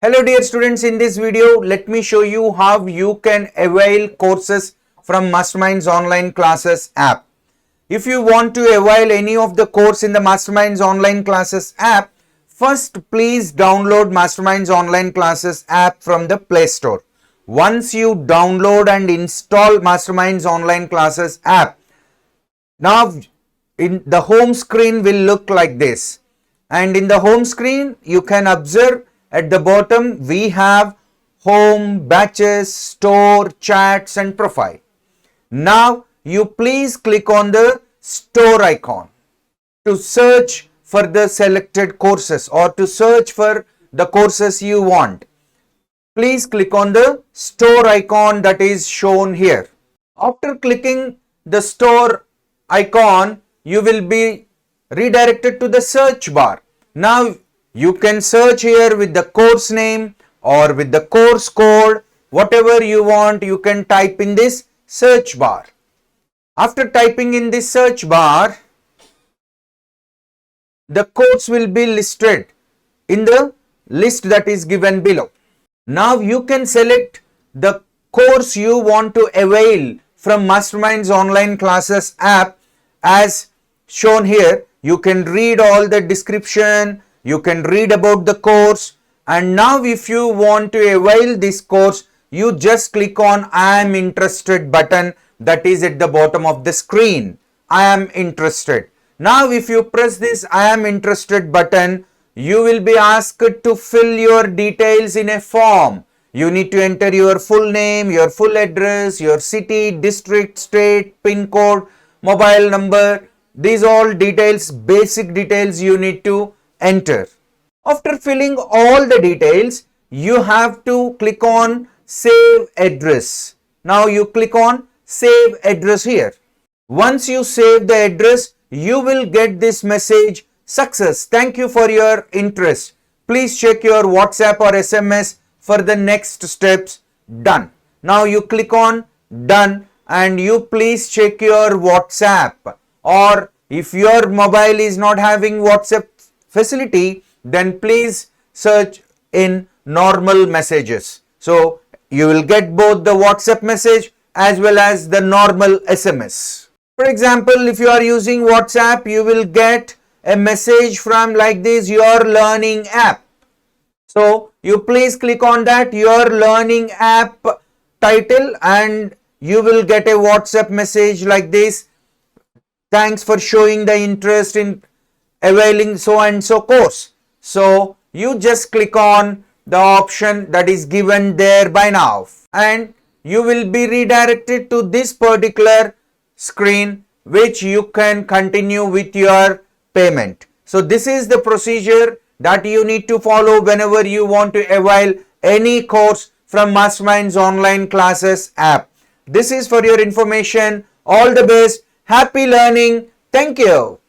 Hello dear students, in this video let me show you how you can avail courses from Masterminds Online Classes App. If you want to avail any of the course in the Masterminds Online Classes App, first please download Masterminds Online Classes App from the Play Store. Once you download and install Masterminds Online Classes App, now in the home screen will look like this. And in the home screen you can observe at the bottom we have home, batches, store, chats and profile. Now you please click on the store icon to search for the selected courses or to search for the courses you want. Please click on the store icon that is shown here. After clicking the store icon, you will be redirected to the search bar. Now you can search here with the course name or with the course code, whatever you want, you can type in this search bar. After typing in this search bar, the course will be listed in the list that is given below. Now you can select the course you want to avail from Masterminds Online Classes App as shown here. You can read all the description, you can read about the course, and now if you want to avail this course, you just click on I am interested button that is at the bottom of the screen. I am interested. Now if you press this I am interested button, you will be asked to fill your details in a form. You need to enter your full name, your full address, your city, district, state, pin code, mobile number. These all details, basic details you need to enter. After filling all the details, you have to click on save address. Now you click on save address here. Once you save the address, you will get this message, success. Thank you for your interest. Please check your WhatsApp or SMS for the next steps. Done. Now you click on done and you please check your WhatsApp, or if your mobile is not having WhatsApp facility, then please search in normal messages. So you will get both the WhatsApp message as well as the normal SMS. For example, if you are using WhatsApp, you will get a message from like this, your learning app. So you please click on that your learning app title and you will get a WhatsApp message like this. Thanks for showing the interest in availing so and so course. So you just click on the option that is given there by now and you will be redirected to this particular screen which you can continue with your payment. So this is the procedure that you need to follow whenever you want to avail any course from Masterminds Online Classes App. This is for your information. All the best. Happy learning. Thank you.